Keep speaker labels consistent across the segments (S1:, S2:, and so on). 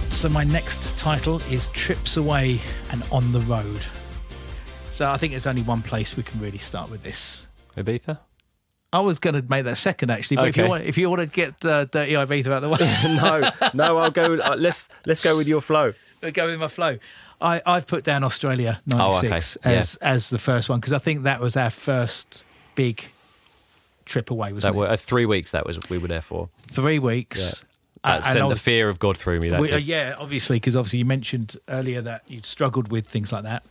S1: So my next title is Trips Away and On the Road. So I think there's only one place we can really start with this.
S2: Ibiza?
S1: I was going to make that second, actually, but
S2: okay.
S1: if you want to get Dirty Ibiza out of the way.
S2: no, I'll go. Let's go with your flow.
S1: I'll go with my flow. I've put down Australia 96 as the first one, because I think that was our first big trip away, wasn't it?
S2: 3 weeks we were there for.
S1: 3 weeks.
S2: Yeah. That sent the fear of God through me.
S1: Yeah, obviously, because obviously you mentioned earlier that you'd struggled with things like that.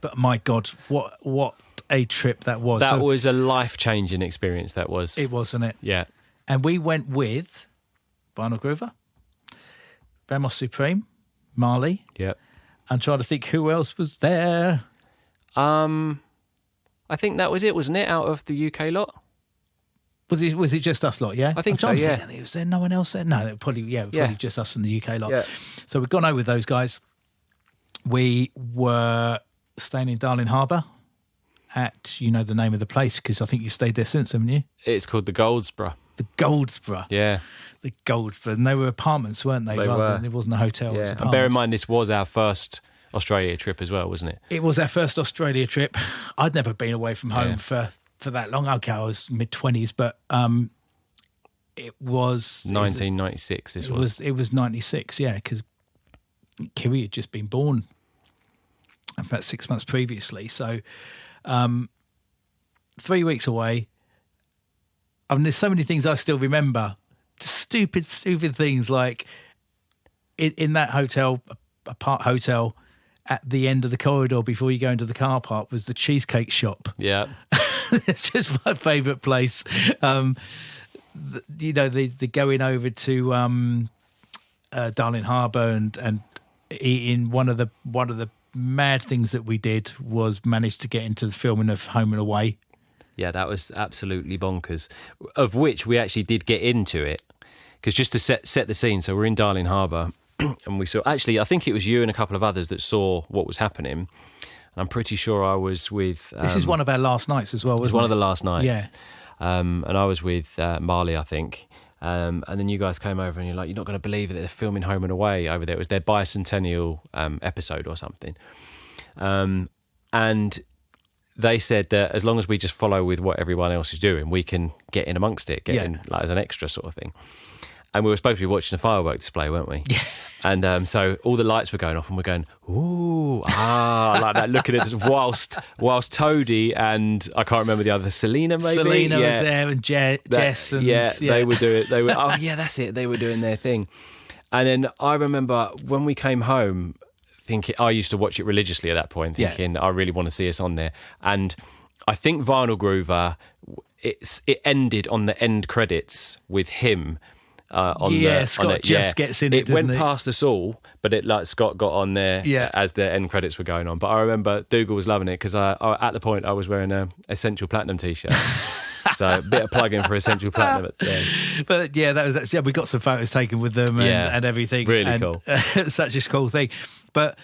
S1: But my God, what a trip that was.
S2: That was a life-changing experience, that was.
S1: It was, wasn't it?
S2: Yeah.
S1: And we went with Vinyl Groover, Ramos Supreme, Marley.
S2: Yeah.
S1: I'm trying to think who else was there.
S2: I think that was it, wasn't it, out of the UK lot?
S1: Was it just us lot, yeah?
S2: I think so, yeah.
S1: Was there no one else there? No, probably just us from the UK lot.
S2: Yeah.
S1: So we've gone over with those guys. We were staying in Darling Harbour at, you know the name of the place, because I think you stayed there since, haven't you?
S2: It's called the Goldsborough.
S1: The Goldsborough.
S2: Yeah.
S1: The Goldsborough. And they were apartments, weren't they?
S2: They were.
S1: It wasn't a hotel, it was
S2: And
S1: apartments.
S2: bear in mind, this was our first Australia trip as well, wasn't it?
S1: It was our first Australia trip. I'd never been away from home for that long. Okay, I was mid-20s, but it was
S2: 1996.
S1: It was 96, yeah, because Kiri had just been born about 6 months previously. So 3 weeks away. I mean, there's so many things I still remember. Stupid things like in that hotel, apart hotel, at the end of the corridor before you go into the car park was the cheesecake shop.
S2: Yeah.
S1: It's just my favourite place. The going over to Darling Harbour and eating. One of the mad things that we did was manage to get into the filming of Home and Away.
S2: Yeah, that was absolutely bonkers. Of which we actually did get into it, because just to set the scene. So we're in Darling Harbour, and we saw. Actually, I think it was you and a couple of others that saw what was happening. I'm pretty sure I was with...
S1: this is one of our last nights as well, wasn't it?
S2: It was one of the last nights.
S1: Yeah.
S2: And I was with Marley, I think. And then you guys came over and you're like, you're not going to believe it, they're filming Home and Away over there. It was their bicentennial episode or something. And they said that as long as we just follow with what everyone else is doing, we can get in amongst it, in like as an extra sort of thing. And we were supposed to be watching a firework display, weren't we?
S1: Yeah.
S2: And so all the lights were going off and we're going, ooh, like that, looking at this whilst Toadie and I can't remember the other, Selena maybe?
S1: Selena was there and Jess. And,
S2: they were doing, oh yeah, that's it. They were doing their thing. And then I remember when we came home thinking, I used to watch it religiously at that point, thinking I really want to see us on there. And I think Vinyl Groover, it ended on the end credits with him.
S1: Scott just gets in it.
S2: It went past us all, but Scott got on there as the end credits were going on. But I remember Dougal was loving it because I at the point I was wearing a Essential Platinum t-shirt. So a bit of plug-in for Essential Platinum at the end.
S1: But yeah, that was actually, we got some photos taken with them and everything.
S2: Really cool.
S1: Such a cool thing. But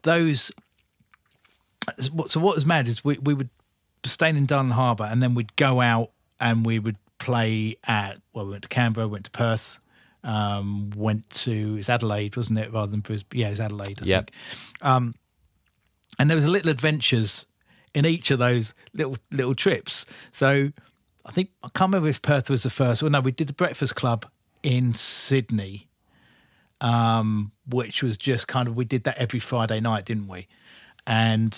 S1: those... So what was mad is we would stay in Darling Harbour and then we'd go out and we would play at, we went to Canberra, went to Perth, went to, it's Adelaide, wasn't it, rather than Brisbane? Yeah, it's Adelaide, I think. And there was little adventures in each of those little trips. So I think, I can't remember if Perth was the first. Well, no, we did the Breakfast Club in Sydney, which was just kind of, we did that every Friday night, didn't we? And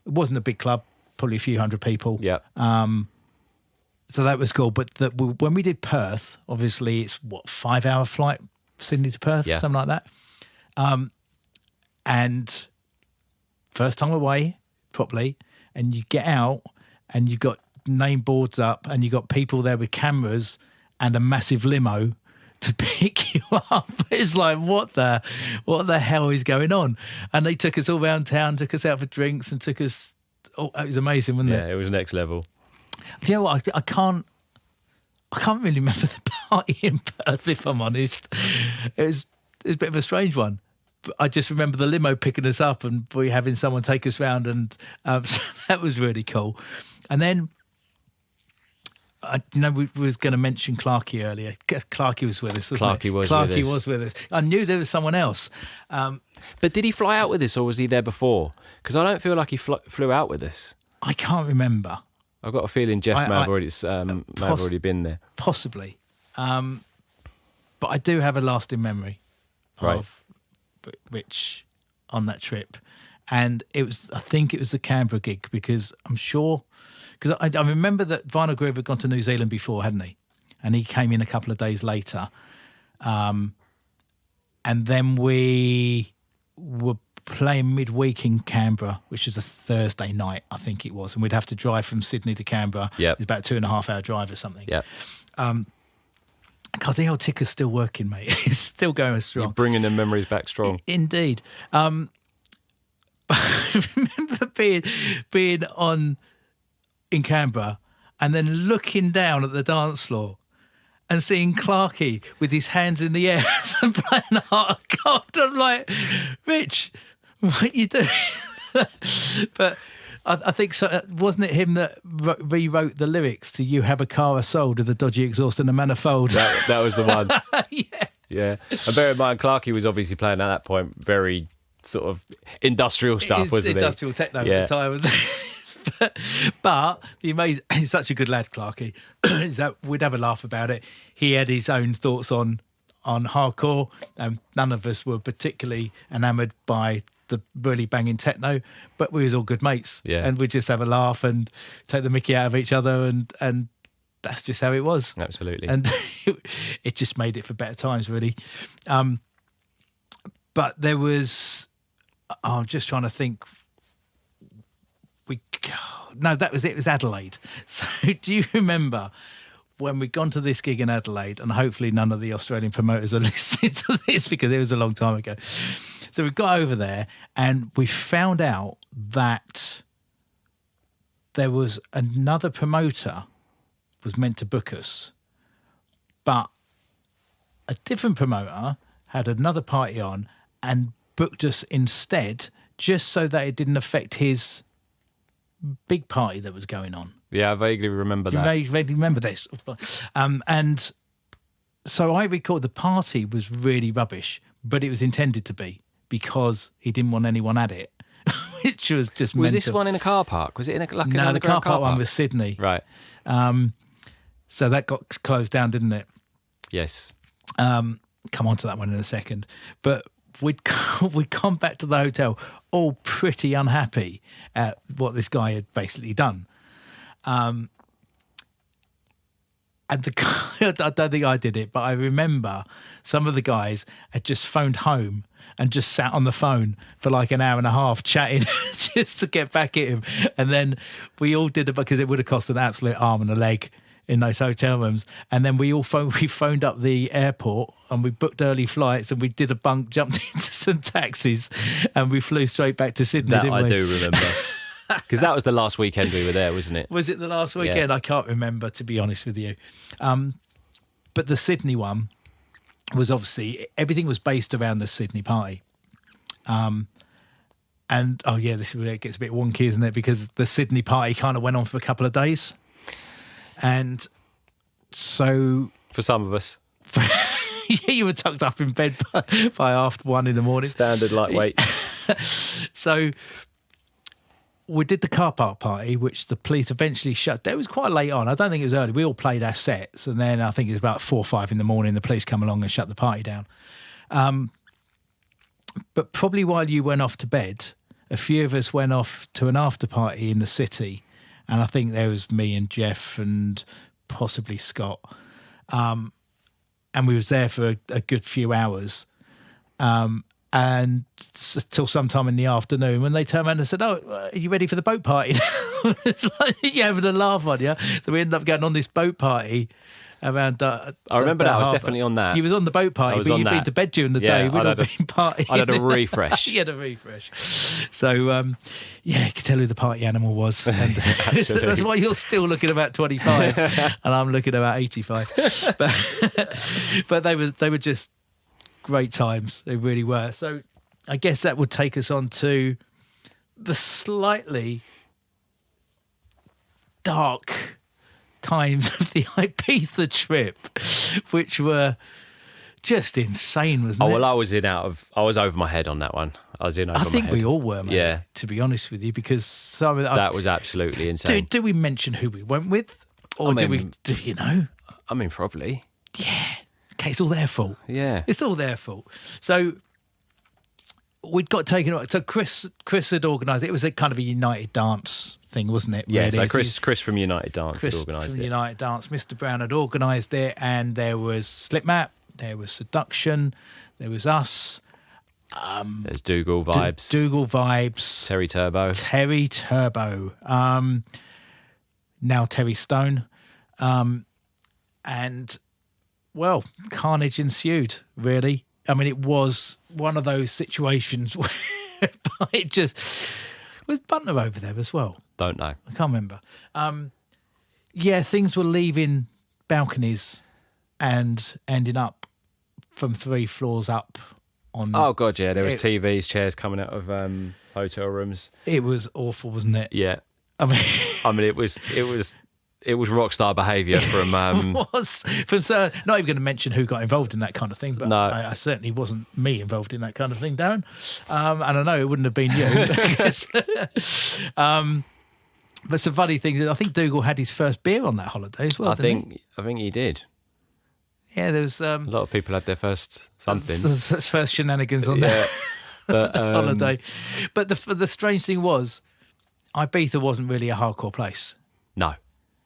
S1: it wasn't a big club, probably a few hundred people.
S2: Yeah.
S1: So that was cool. But when we did Perth, obviously it's 5-hour flight, Sydney to Perth, something like that. And first time away properly, and you get out and you got name boards up, and you got people there with cameras and a massive limo to pick you up. It's like, what the hell is going on? And they took us all around town, took us out for drinks, and took us. Oh, it was amazing, wasn't it?
S2: Yeah, it was next level.
S1: Do you know what? I can't really remember the party in Perth, if I'm honest. It was a bit of a strange one. But I just remember the limo picking us up and we having someone take us round, and so that was really cool. And then, we was going to mention Clarkey earlier. Clarkey was with us, wasn't he? Clarkey was with us. I knew there was someone else.
S2: But did he fly out with us, or was he there before? Because I don't feel like he flew out with us.
S1: I can't remember.
S2: I've got a feeling Jeff may have already been there.
S1: Possibly. But I do have a lasting memory of Rich on that trip. And I think it was the Canberra gig, because I'm sure, because I remember that Vinyl Groove had gone to New Zealand before, hadn't he? And he came in a couple of days later. And then we were playing midweek in Canberra, which is a Thursday night, I think it was. And we'd have to drive from Sydney to Canberra.
S2: Yep.
S1: It was about a 2.5 hour drive or something.
S2: Yeah.
S1: God, the old ticker's still working, mate. It's still going strong.
S2: You're bringing the memories back strong.
S1: Indeed. I remember being in Canberra and then looking down at the dance floor and seeing Clarkey with his hands in the air and playing Heart of God. I'm like, Rich, what you doing? But I think so. Wasn't it him that rewrote the lyrics to "You Have a Car I Sold" with a dodgy exhaust and a manifold?
S2: That was the one.
S1: Yeah.
S2: Yeah. And bear in mind, Clarkey was obviously playing at that point very sort of industrial stuff, wasn't it?
S1: Industrial techno at the time. But the amazing, he's such a good lad, Clarkey. We'd have a laugh about it. He had his own thoughts on hardcore. None of us were particularly enamoured by the really banging techno, but we was all good mates.
S2: Yeah.
S1: And we'd just have a laugh and take the mickey out of each other, and that's just how it was.
S2: Absolutely.
S1: And it just made it for better times, really. But there was, I'm just trying to think. It was Adelaide. So do you remember when we'd gone to this gig in Adelaide, and hopefully none of the Australian promoters are listening to this because it was a long time ago. So we got over there and we found out that there was another promoter was meant to book us, but a different promoter had another party on and booked us instead, just so that it didn't affect his big party that was going on.
S2: Yeah, I vaguely remember that.
S1: You vaguely remember this. And so I recall the party was really rubbish, but it was intended to be, because he didn't want anyone at it, which was just
S2: Was
S1: mental.
S2: this one in a car park? Was it in an
S1: No, the car
S2: car
S1: park one was Sydney.
S2: Right.
S1: So that got closed down, didn't it?
S2: Yes.
S1: Come on to that one in a second. But we'd come back to the hotel all pretty unhappy at what this guy had basically done. And the guy, I don't think I did it, but I remember some of the guys had just phoned home and just sat on the phone for like an hour and a half chatting just to get back at him. And then we all did it, because it would have cost an absolute arm and a leg in those hotel rooms. And then we phoned up the airport and we booked early flights, and we did a bunk, jumped into some taxis, and we flew straight back to Sydney.
S2: That I do remember. Because that was the last weekend we were there, wasn't it?
S1: Was it the last weekend? Yeah. I can't remember, to be honest with you. But the Sydney one was obviously, everything was based around the Sydney party. And, this is where it gets a bit wonky, isn't it? Because the Sydney party kind of went on for a couple of days. And so...
S2: For some of us.
S1: You were tucked up in bed by 1:30 in the morning.
S2: Standard lightweight.
S1: So... we did the car park party, which the police eventually shut down. It was quite late on. I don't think it was early. We all played our sets, and then I think it was about 4 or 5 in the morning, the police come along and shut the party down. But probably while you went off to bed, a few of us went off to an after party in the city, and I think there was me and Jeff and possibly Scott. And we was there for a good few hours. And and till sometime in the afternoon when they turned around and said, "Oh, are you ready for the boat party?" It's like you're having a laugh on you. So we ended up going on this boat party around.
S2: I remember that. I was definitely on that.
S1: You was on the boat party, but you'd been to bed during the day. We'd all been partying.
S2: I had a refresh.
S1: You had a refresh. So, you could tell who the party animal was. And that's why you're still looking about 25 and I'm looking about 85. But they were just great times. They really were. So I guess that would take us on to the slightly dark times of the Ibiza trip, which were just insane, wasn't it?
S2: Oh, well, I was over my head on that one. I was in over my head.
S1: I think we all were, mate,
S2: yeah,
S1: to be honest with you, because some of
S2: that was absolutely insane.
S1: Do we mention who we went with? Or do you know?
S2: I mean, probably.
S1: Yeah. Okay, it's all their fault.
S2: Yeah.
S1: It's all their fault. So we'd got taken. So Chris had organised it. It was a kind of a United Dance thing, wasn't it?
S2: Yeah,
S1: really?
S2: So Chris from United Dance had organised it.
S1: United Dance, Mr. Brown had organised it, and there was Slipmap, there was Seduction, there was us.
S2: There's Dougal Vibes.
S1: Dougal Vibes.
S2: Terry Turbo.
S1: Now Terry Stone. And, well, carnage ensued, really. I mean, it was one of those situations where it just... Was Bunter over there as well?
S2: Don't know.
S1: I can't remember. Things were leaving balconies and ending up from 3 floors up on...
S2: Oh, God, yeah. There was TVs, chairs coming out of hotel rooms.
S1: It was awful, wasn't it?
S2: Yeah.
S1: I mean,
S2: it was rock star behaviour from...
S1: It was. Not even going to mention who got involved in that kind of thing, but
S2: no.
S1: I certainly wasn't me involved in that kind of thing, Darren. And I know it wouldn't have been you. But some funny things. I think Dougal had his first beer on that holiday as well,
S2: I think he did.
S1: Yeah, there was...
S2: a lot of people had their first something.
S1: First shenanigans on that holiday. But the strange thing was, Ibiza wasn't really a hardcore place.
S2: No.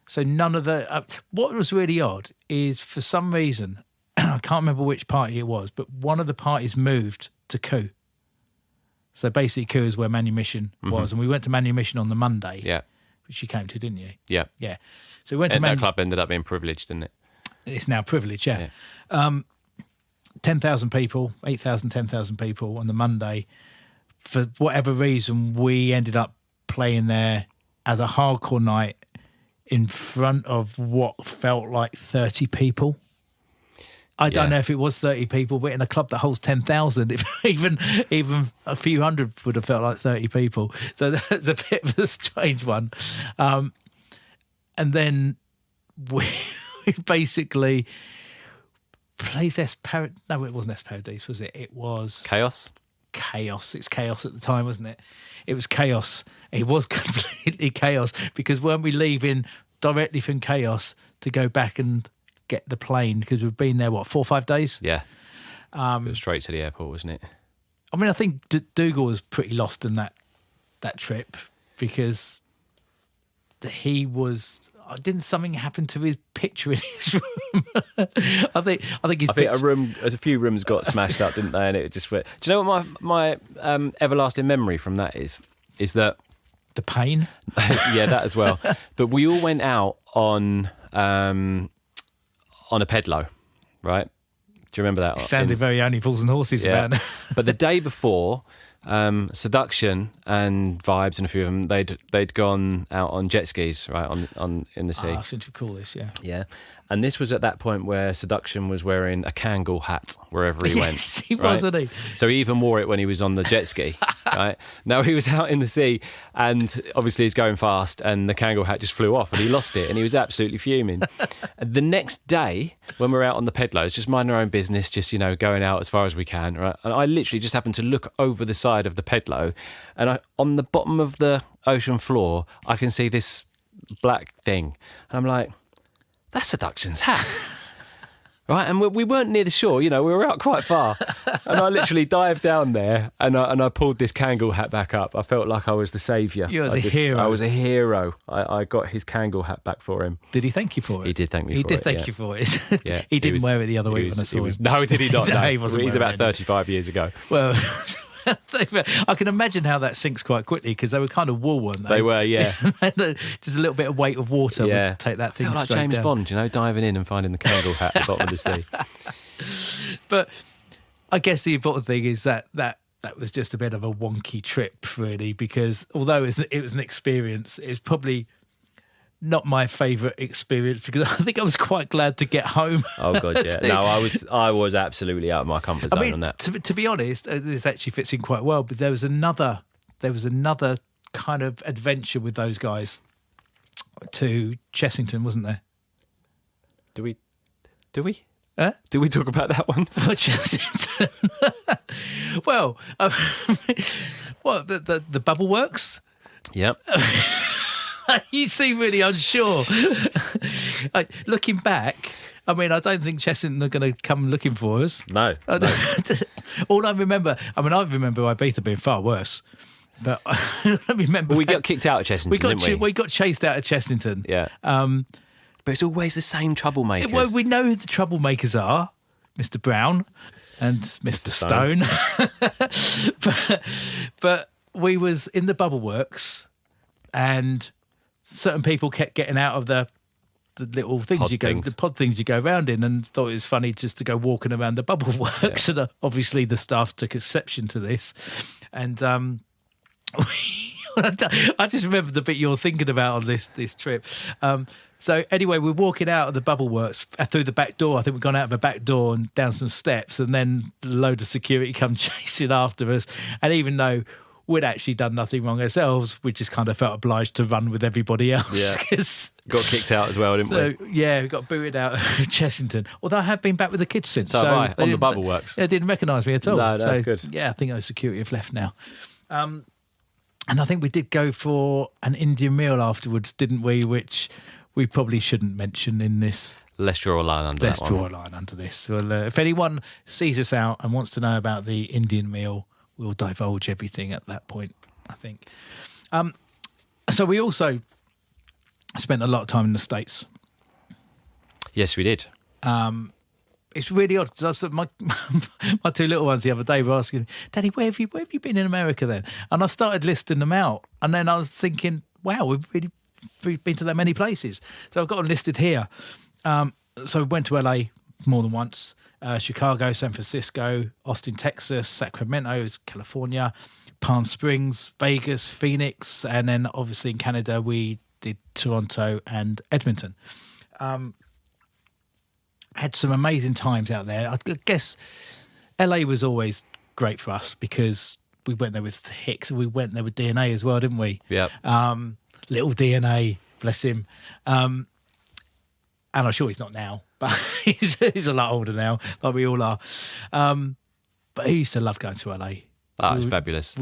S1: So none of the... what was really odd is, for some reason, I can't remember which party it was, but one of the parties moved to Koo. So basically Koo is where Manumission was, and we went to Manumission on the Monday.
S2: Yeah.
S1: Which you came to, didn't you?
S2: Yeah.
S1: Yeah. So we went to
S2: that club ended up being privileged, didn't it?
S1: It's now privileged, yeah. 10,000 people, 8,000, 10,000 people on the Monday. For whatever reason, we ended up playing there as a hardcore night in front of what felt like 30 people. I don't know if it was 30 people, but in a club that holds 10,000, even a few hundred would have felt like 30 people. So that's a bit of a strange one. And then we basically plays No, it wasn't Paradise, was it? It was
S2: Chaos.
S1: It's Chaos at the time, wasn't it? It was Chaos. It was completely Chaos, because weren't we leaving directly from Chaos to go back and get the plane, because we've been there 4 or 5 days?
S2: Yeah. It was straight to the airport, wasn't it?
S1: I mean, I think Dougal was pretty lost in that trip, because didn't something happen to his picture in his room? I think
S2: a few rooms got smashed up, didn't they? And it just went. Do you know what my everlasting memory from that is? Is that
S1: the pain?
S2: Yeah, that as well. But we all went out on a pedalo, right? Do you remember that?
S1: It sounded very Only Fools and Horses,
S2: yeah.
S1: man.
S2: But the day before, Seduction and Vibes and a few of them, they'd gone out on jet skis, right, on in the sea.
S1: I seem to recall this, yeah.
S2: Yeah. And this was at that point where Seduction was wearing a Kangol hat wherever he went.
S1: Yes, he
S2: right?
S1: was, wasn't he?
S2: So he even wore it when he was on the jet ski. Right? Now he was out in the sea, and obviously he's going fast, and the Kangol hat just flew off, and he lost it, and he was absolutely fuming. The next day, when we're out on the pedlos, just minding our own business, just going out as far as we can, right? And I literally just happened to look over the side of the pedalo, and on the bottom of the ocean floor, I can see this black thing, and I'm like, that's Seduction's hat. Right, and we weren't near the shore, we were out quite far. And I literally dived down there and I pulled this Kangol hat back up. I felt like I was the saviour.
S1: You was a hero.
S2: I was a hero. I got his Kangol hat back for him.
S1: Did he thank you for it?
S2: He did thank me for it.
S1: He did thank you for it.
S2: Yeah,
S1: he didn't wear it the other week when I saw him.
S2: No, did he not?
S1: No,
S2: No,
S1: he wasn't
S2: He's
S1: wearing
S2: about 35 years ago.
S1: Well, I can imagine how that sinks quite quickly because they were kind of wool, weren't they?
S2: They were, yeah.
S1: Just a little bit of weight of water would take that thing
S2: felt like
S1: straight
S2: James
S1: down.
S2: Bond, diving in and finding the Kangol hat at the bottom of the sea.
S1: But I guess the important thing is that was just a bit of a wonky trip, really, because although it was an experience, it's probably not my favourite experience because I think I was quite glad to get home.
S2: Oh God, yeah. No, I was absolutely out of my comfort zone on that.
S1: To be honest, this actually fits in quite well. But there was another kind of adventure with those guys to Chessington, wasn't there?
S2: Do we?
S1: Huh?
S2: Do we talk about that one?
S1: For Chessington. Well, what the Bubble Works?
S2: Yep.
S1: You seem really unsure. Looking back, I mean, I don't think Chessington are going to come looking for us.
S2: No.
S1: All I remember Ibiza being far worse. But I remember
S2: we got kicked out of Chessington, didn't we?
S1: We got chased out of Chessington.
S2: Yeah. But it's always the same troublemakers.
S1: Well, we know who the troublemakers are, Mr. Brown and Mr. Stone. but we was in the Bubble Works and certain people kept getting out of the little things the pod things you go around in, and thought it was funny just to go walking around the Bubble Works. Yeah. And obviously the staff took exception to this. And I just remember the bit you're thinking about on this trip. So anyway, we're walking out of the Bubble Works through the back door. I think we've gone out of the back door and down some steps, and then a load of security come chasing after us. And even though we'd actually done nothing wrong ourselves, we just kind of felt obliged to run with everybody else.
S2: Yeah. Got kicked out as well, didn't we?
S1: Yeah, we got booted out of Chessington. Although I have been back with the kids since.
S2: So have I, on the Bubble Works.
S1: They didn't recognise me at all.
S2: No, that's good.
S1: Yeah, I think those security have left now. And I think we did go for an Indian meal afterwards, didn't we? Which we probably shouldn't mention in this.
S2: Let's draw a line under that one.
S1: Let's draw a line under this. Well, if anyone sees us out and wants to know about the Indian meal, we'll divulge everything at that point, I think. So we also spent a lot of time in the States.
S2: Yes, we did.
S1: It's really odd because my two little ones the other day were asking, Daddy, where have you been in America then? And I started listing them out, and then I was thinking, wow, we've been to that many places. So I've got them listed here. So we went to LA more than once, Chicago, San Francisco, Austin, Texas, Sacramento, California, Palm Springs, Vegas, Phoenix, and then obviously in Canada we did Toronto and Edmonton. Had some amazing times out there. I guess LA was always great for us because we went there with Hicks and we went there with DNA as well, didn't we?
S2: Yeah.
S1: Little DNA, bless him. And I'm sure he's not now, but he's a lot older now, like we all are. But he used to love going to LA.
S2: That was fabulous.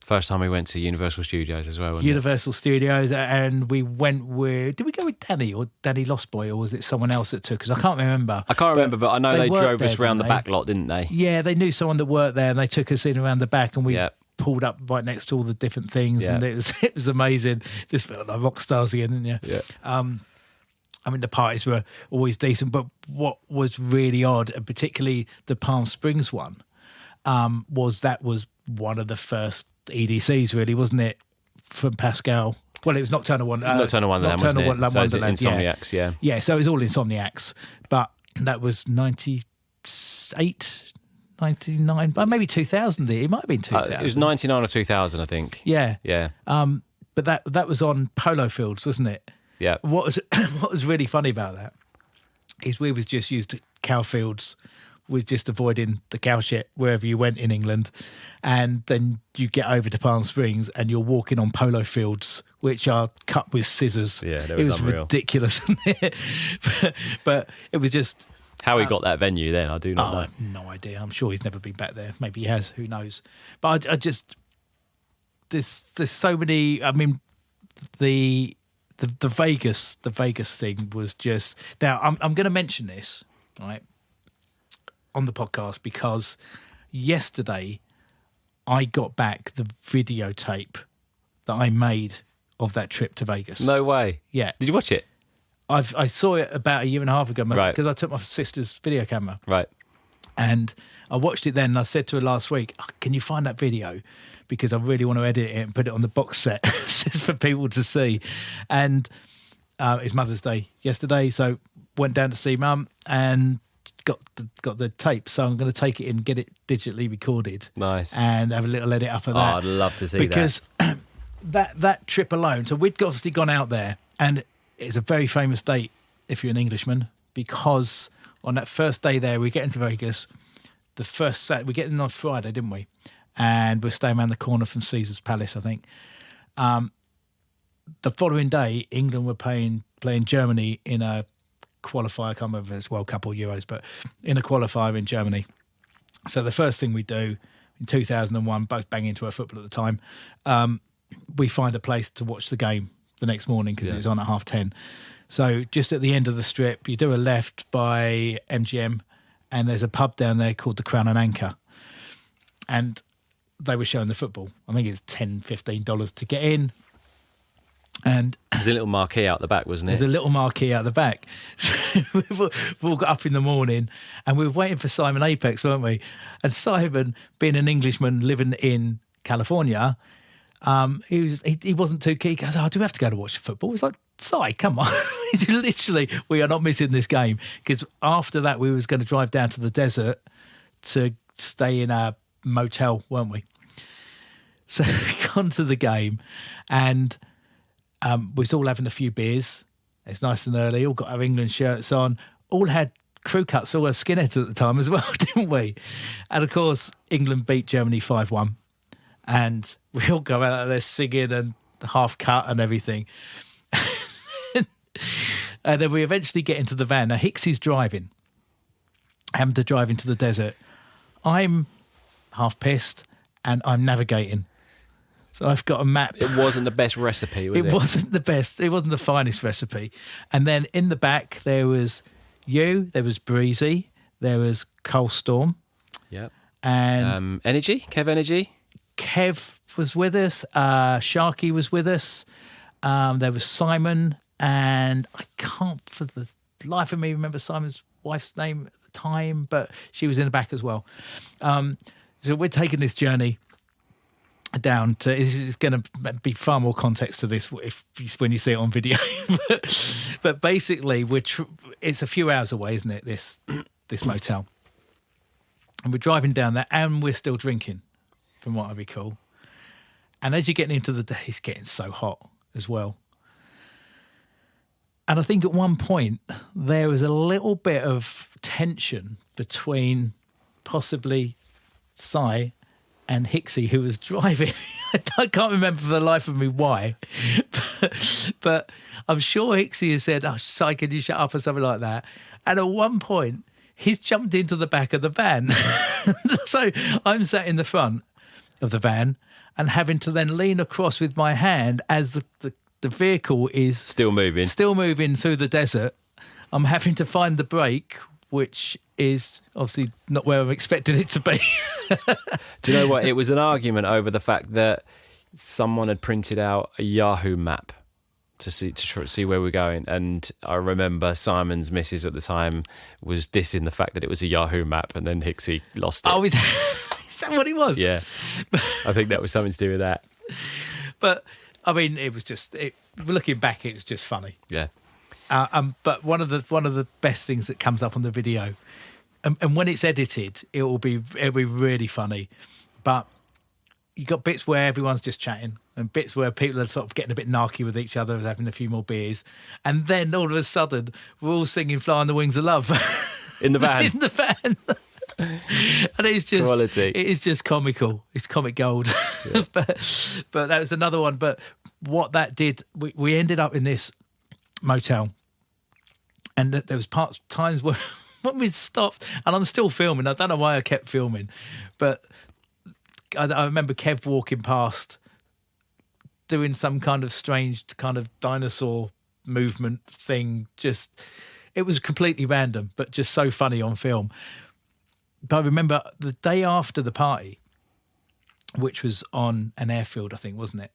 S2: First time we went to Universal Studios as well.
S1: Universal Studios, and we went with. Did we go with Danny or Danny Lost Boy, or was it someone else that took us? I can't remember.
S2: I can't remember, but I know they drove us around the back lot, didn't they?
S1: Yeah, they knew someone that worked there, and they took us in around the back, and we pulled up right next to all the different things, and it was amazing. Just felt like rock stars again, didn't you?
S2: Yeah.
S1: I mean, the parties were always decent, but what was really odd, and particularly the Palm Springs one, was one of the first EDCs, really, wasn't it, from Pascal? Well, it was Nocturnal Wonderland.
S2: Nocturnal Wonderland, wasn't it?
S1: Wonderland,
S2: so Insomniacs, yeah.
S1: Yeah, so it was all Insomniacs, but that was 98, 99, but maybe 2000. It might have been 2000.
S2: It was 99 or 2000, I think.
S1: Yeah.
S2: Yeah.
S1: But that was on polo fields, wasn't it?
S2: Yeah.
S1: What was really funny about that is we was just used to cow fields, was just avoiding the cow shit wherever you went in England, and then you get over to Palm Springs and you're walking on polo fields which are cut with scissors.
S2: Yeah, it was unreal.
S1: Ridiculous. but it was just
S2: how he got that venue then, I do not know.
S1: I have no idea. I'm sure he's never been back there. Maybe he has, who knows. But I just there's so many. I mean, the Vegas thing was just. Now I'm going to mention this, right? on the podcast because yesterday I got back the videotape that I made of that trip to Vegas.
S2: No way.
S1: Yeah.
S2: Did you watch it?
S1: I saw it about a year and a half ago
S2: Right.
S1: because I took my sister's video camera.
S2: Right.
S1: And I watched it then and I said to her last week, can you find that video? Because I really want to edit it and put it on the box set just for people to see. And it's Mother's Day yesterday, so went down to see Mum and got the tape. So I'm going to take it in, get it digitally recorded.
S2: Nice.
S1: And have a little edit up of
S2: Oh,
S1: that.
S2: I'd love to see
S1: because that trip alone, so we'd obviously gone out there, and it's a very famous date if you're an Englishman, because on that first day there, we get into Vegas. The first we get in on Friday, didn't we? And we're staying around the corner from Caesar's Palace, I think. The following day, England were playing Germany in a qualifier. I can't remember if it's World Cup or Euros, but in a qualifier in Germany. So the first thing we do in 2001, both bang into our football at the time, we find a place to watch the game the next morning because it was on at 10:30. So just at the end of the strip, you do a left by MGM, and there's a pub down there called the Crown and Anchor. And they were showing the football. I think it's $10, $15 to get in. And
S2: There's a little marquee out the back, wasn't it?
S1: there's a little marquee out the back. So we've all got up in the morning and we were waiting for Simon Apex, weren't we? And Simon, being an Englishman living in California, he wasn't too keen. He goes, do we have to go to watch the football? It's like, Si, come on. Literally, we are not missing this game. Because after that, we was going to drive down to the desert to stay in a motel, weren't we? So we gone to the game and we was all having a few beers. It's nice and early, all got our England shirts on, all had crew cuts, all had skinheads at the time as well, didn't we? And of course, England beat Germany 5-1. And we all go out there singing and half cut and everything. And then we eventually get into the van. Now, Hicksy's driving, having to drive into the desert. I'm half pissed and I'm navigating. So I've got a map.
S2: It wasn't the best recipe, was it?
S1: It wasn't the best. It wasn't the finest recipe. And then in the back, there was you, there was Breezy, there was Cole Storm.
S2: Yep.
S1: And
S2: Energy? Kev Energy?
S1: Kev was with us. Sharky was with us. There was Simon. And I can't for the life of me remember Simon's wife's name at the time, but she was in the back as well. So we're taking this journey down to, this is going to be far more context to this when you see it on video. but basically, it's a few hours away, isn't it, this motel? And we're driving down there and we're still drinking, from what I recall. And as you're getting into the day, it's getting so hot as well. And I think at one point there was a little bit of tension between possibly Si and Hicksy, who was driving. I can't remember for the life of me why. But I'm sure Hicksy has said, Si, can you shut up or something like that? And at one point, he's jumped into the back of the van. So I'm sat in the front of the van and having to then lean across with my hand as the vehicle is
S2: still moving
S1: through the desert. I'm having to find the brake, which is obviously not where I'm expecting it to be.
S2: Do you know what? It was an argument over the fact that someone had printed out a Yahoo map to see where we're going, and I remember Simon's missus at the time was dissing the fact that it was a Yahoo map, and then Hicksy lost it.
S1: Oh, is that what it was?
S2: Yeah, I think that was something to do with that.
S1: But I mean, it was just looking back, it was just funny.
S2: Yeah.
S1: But one of the best things that comes up on the video, and when it's edited, it'll be really funny. But you got bits where everyone's just chatting, and bits where people are sort of getting a bit narky with each other, having a few more beers, and then all of a sudden we're all singing "Fly on the Wings of Love"
S2: in the van.
S1: in the van. And it's just quality. It is just comical. It's comic gold. Yeah. but that was another one. But what that did, we ended up in this motel, and there was times where when we stopped, and I'm still filming. I don't know why I kept filming, but I remember Kev walking past, doing some kind of strange kind of dinosaur movement thing. Just, it was completely random, but just so funny on film. But I remember the day after the party, which was on an airfield, I think, wasn't it?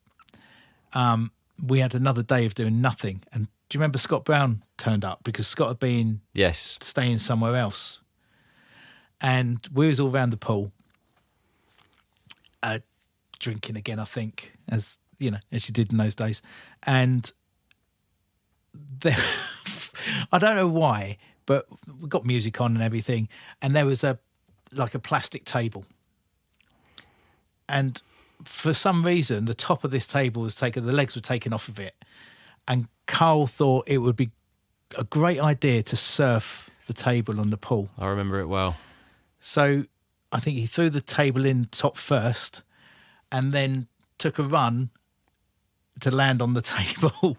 S1: We had another day of doing nothing. And do you remember Scott Brown turned up because Scott had been staying somewhere else? And we was all around the pool, drinking again, I think, as you did in those days. And there, I don't know why, but we got music on and everything. And there was a plastic table. And for some reason, the top of this table was taken, the legs were taken off of it. And Carl thought it would be a great idea to surf the table on the pool.
S2: I remember it well.
S1: So I think he threw the table in top first and then took a run to land on the table.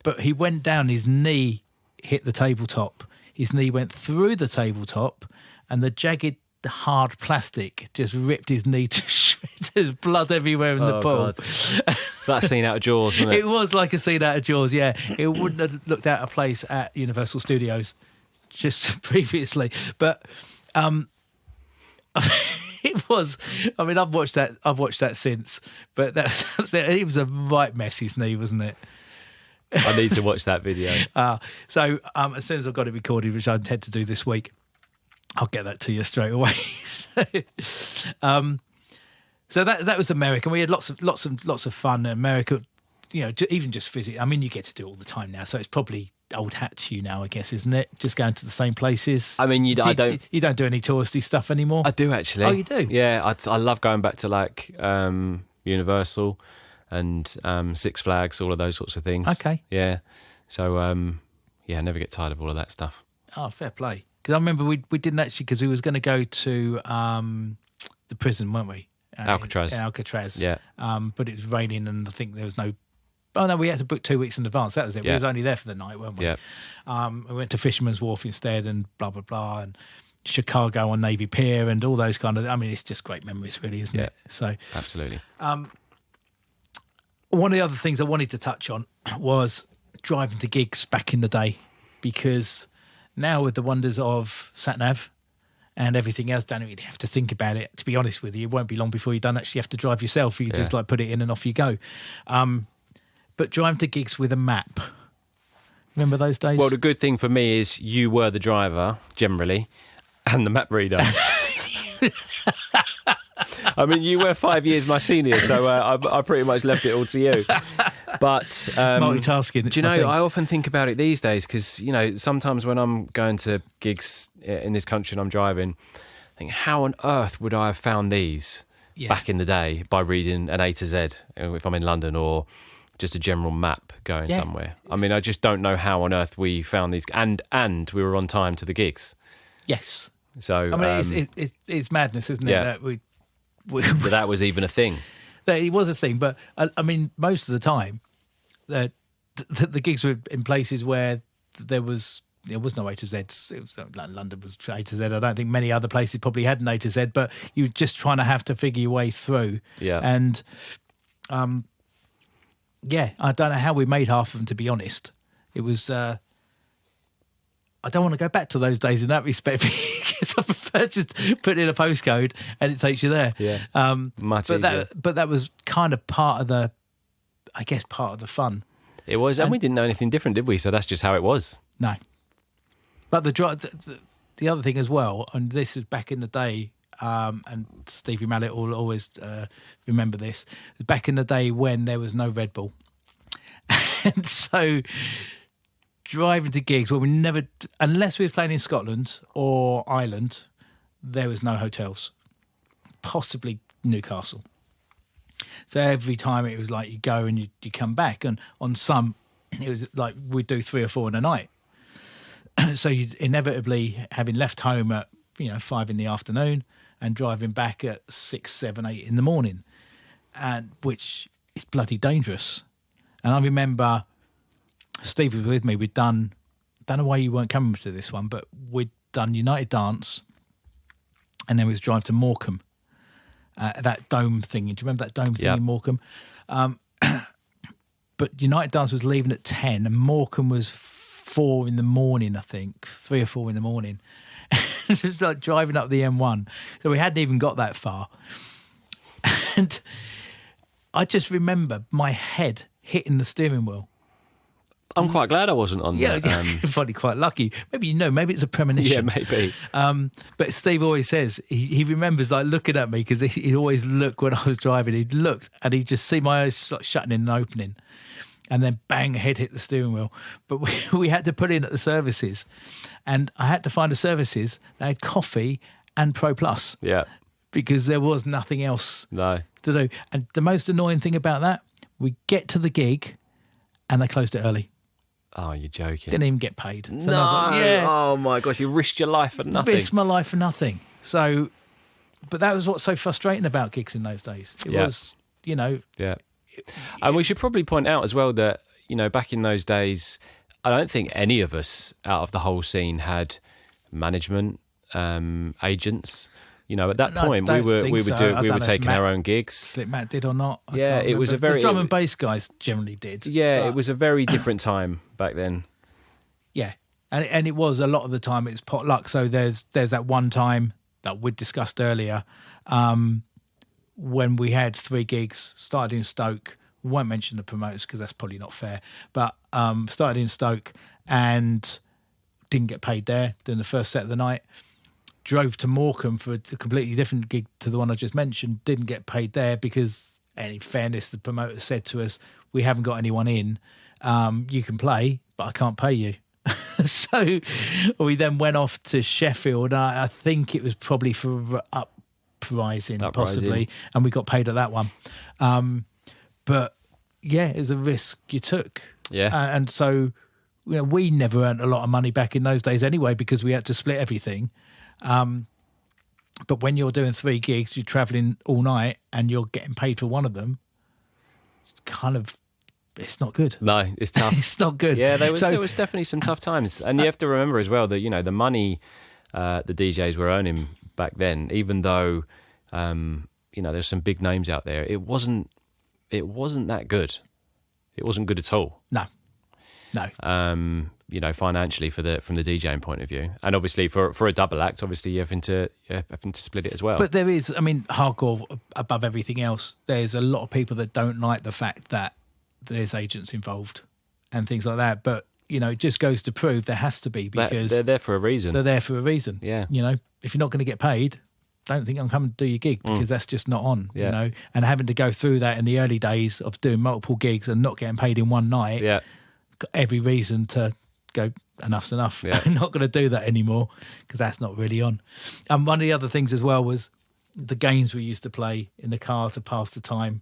S1: But he went down, his knee hit the tabletop. His knee went through the tabletop and the jagged, hard plastic just ripped his knee to shreds. There's blood everywhere in the pool.
S2: So that scene out of Jaws, wasn't it?
S1: It was like a scene out of Jaws, yeah. It wouldn't have looked out of place at Universal Studios just previously. But it was, I mean, I've watched that since, but it was a right mess, his knee, wasn't it?
S2: I need to watch that video.
S1: So as soon as I've got it recorded, which I intend to do this week, I'll get that to you straight away. So that was America. We had lots of fun in America. Even just visit. I mean, you get to do it all the time now, so it's probably old hat to you now, I guess, isn't it? Just going to the same places.
S2: I mean, you don't
S1: do any touristy stuff anymore.
S2: I do actually.
S1: Oh, you do?
S2: Yeah, I love going back to like Universal and Six Flags, all of those sorts of things.
S1: Okay.
S2: Yeah. So I never get tired of all of that stuff.
S1: Oh, fair play. Because I remember we didn't actually, because we was going to go to the prison, weren't we?
S2: Alcatraz.
S1: Alcatraz.
S2: Yeah.
S1: But it was raining and I think there was no... Oh, no, we had to book 2 weeks in advance. That was it. Yeah. We was only there for the night, weren't we?
S2: Yeah.
S1: We went to Fisherman's Wharf instead and blah, blah, blah. And Chicago on Navy Pier and all those kind of... I mean, it's just great memories, really, isn't it? So
S2: absolutely.
S1: One of the other things I wanted to touch on was driving to gigs back in the day, because now with the wonders of SatNav and everything else, don't really have to think about it. To be honest with you, it won't be long before you don't actually have to drive yourself. You just put it in and off you go. But driving to gigs with a map. Remember those days?
S2: Well, the good thing for me is you were the driver, generally, and the map reader. I mean, you were 5 years my senior, so I pretty much left it all to you. But
S1: multitasking.
S2: Do you know? I often think about it these days because sometimes when I'm going to gigs in this country and I'm driving, I think, how on earth would I have found these back in the day by reading an A to Z if I'm in London, or just a general map going somewhere? I mean, I just don't know how on earth we found these, and we were on time to the gigs.
S1: Yes.
S2: So
S1: I mean, it's madness, isn't it?
S2: Yeah. That that was even a thing.
S1: It was a thing, but I mean, most of the time, the gigs were in places where there was no A to Z. It was, like London was A to Z. I don't think many other places probably had an A to Z, but you were just trying to have to figure your way through.
S2: Yeah.
S1: And I don't know how we made half of them, to be honest. It was. I don't want to go back to those days in that respect, because I prefer just putting in a postcode and it takes you there.
S2: Yeah, much
S1: easier. But that was kind of part of the fun.
S2: It was, and we didn't know anything different, did we? So that's just how it was.
S1: No. But the other thing as well, and this is back in the day, and Stevie Mallet will always remember this, back in the day when there was no Red Bull. And so driving to gigs, well, we never, unless we were playing in Scotland or Ireland, there was no hotels, possibly Newcastle. So every time it was like you go and you come back, and on some it was like we'd do 3 or 4 in a night. So you'd inevitably, having left home at 5 in the afternoon and driving back at 6, 7, 8 in the morning, and which is bloody dangerous. And I remember Steve was with me. We'd done, don't know why you weren't coming to this one, but we'd done United Dance, and then we was drive to Morecambe, that dome thing. Do you remember that dome thing in Morecambe? But United Dance was leaving at 10, and Morecambe was 4 in the morning, I think, 3 or 4 in the morning. Just like driving up the M1. So we hadn't even got that far. And I just remember my head hitting the steering wheel.
S2: I'm quite glad I wasn't on
S1: Yeah,
S2: that.
S1: you're probably quite lucky. Maybe maybe it's a premonition.
S2: Yeah, maybe.
S1: But Steve always says he remembers like looking at me because he'd always look when I was driving. He'd looked and he'd just see my eyes like shutting and opening, and then bang, head hit the steering wheel. But we had to put in at the services, and I had to find the services that had coffee and Pro Plus.
S2: Yeah.
S1: Because there was nothing else
S2: No.
S1: to do. And the most annoying thing about that, we get to the gig and they closed it early.
S2: Oh, you're joking.
S1: Didn't even get paid. So
S2: No.
S1: I thought, yeah.
S2: Oh, my gosh. You risked your life for nothing.
S1: Risked my life for nothing. So, but that was what's so frustrating about gigs in those days. It was,
S2: Yeah. And we should probably point out as well that, back in those days, I don't think any of us out of the whole scene had management, agents. At that point, we were taking our own gigs.
S1: Slip Matt did or not?
S2: Yeah, it was a very...
S1: The drum and bass guys generally did.
S2: Yeah, it was a very different time back then.
S1: Yeah, and it was a lot of the time it's potluck. So there's that one time that we discussed earlier when we had 3 gigs, started in Stoke. We won't mention the promoters because that's probably not fair. But started in Stoke and didn't get paid there during the first set of the night. Drove to Morecambe for a completely different gig to the one I just mentioned. Didn't get paid there because, in fairness, the promoter said to us, "We haven't got anyone in. You can play, but I can't pay you." So we then went off to Sheffield. I think it was probably for Uprising, possibly, and we got paid at that one. But yeah, it was a risk you took.
S2: Yeah,
S1: and so we never earned a lot of money back in those days anyway because we had to split everything. But when you're doing 3 gigs, you're traveling all night and you're getting paid for one of them. It's not good.
S2: No, it's tough.
S1: It's not good.
S2: Yeah, there was definitely some tough times. And you have to remember as well that, the money the DJs were earning back then, even though, there's some big names out there, it wasn't that good. It wasn't good at all.
S1: No.
S2: Financially from the DJing point of view, and obviously for a double act, obviously you're having to split it as well.
S1: But there is, hardcore above everything else. There's a lot of people that don't like the fact that there's agents involved and things like that. But it just goes to prove there has to be because
S2: they're there for a reason.
S1: They're there for a reason.
S2: Yeah.
S1: If you're not going to get paid, don't think I'm coming to do your gig because that's just not on.
S2: Yeah.
S1: And having to go through that in the early days of doing multiple gigs and not getting paid in one night.
S2: Yeah.
S1: Got every reason to go, enough's enough.
S2: Yeah.
S1: I'm not going to do that anymore because that's not really on. And one of the other things as well was the games we used to play in the car to pass the time.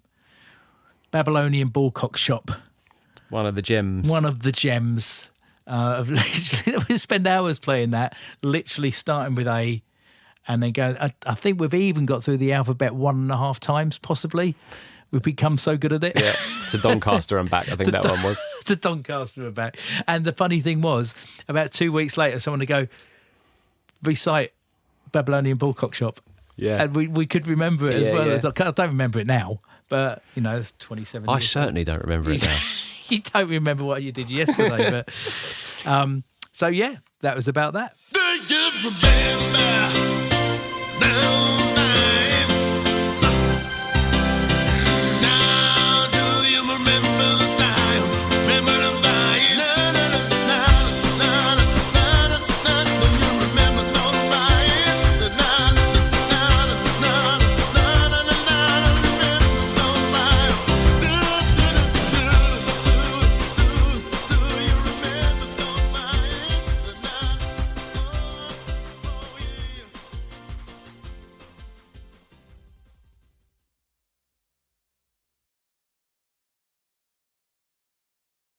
S1: Babylonian Ballcock Shop.
S2: One of the gems.
S1: We spend hours playing that, literally starting with A and then go. I think we've even got through the alphabet 1.5 times, possibly. We've become so good at it.
S2: Yeah, to Doncaster and back, I think that one was.
S1: To Doncaster and back. And the funny thing was, about 2 weeks later, someone would go, recite Babylonian Ballcock Shop.
S2: Yeah.
S1: And we could remember it as well.
S2: Yeah.
S1: I don't remember it now, but, it's 27 years.
S2: I certainly don't remember it now.
S1: You don't remember what you did yesterday, but... So, yeah, that was about that.
S3: Do you remember?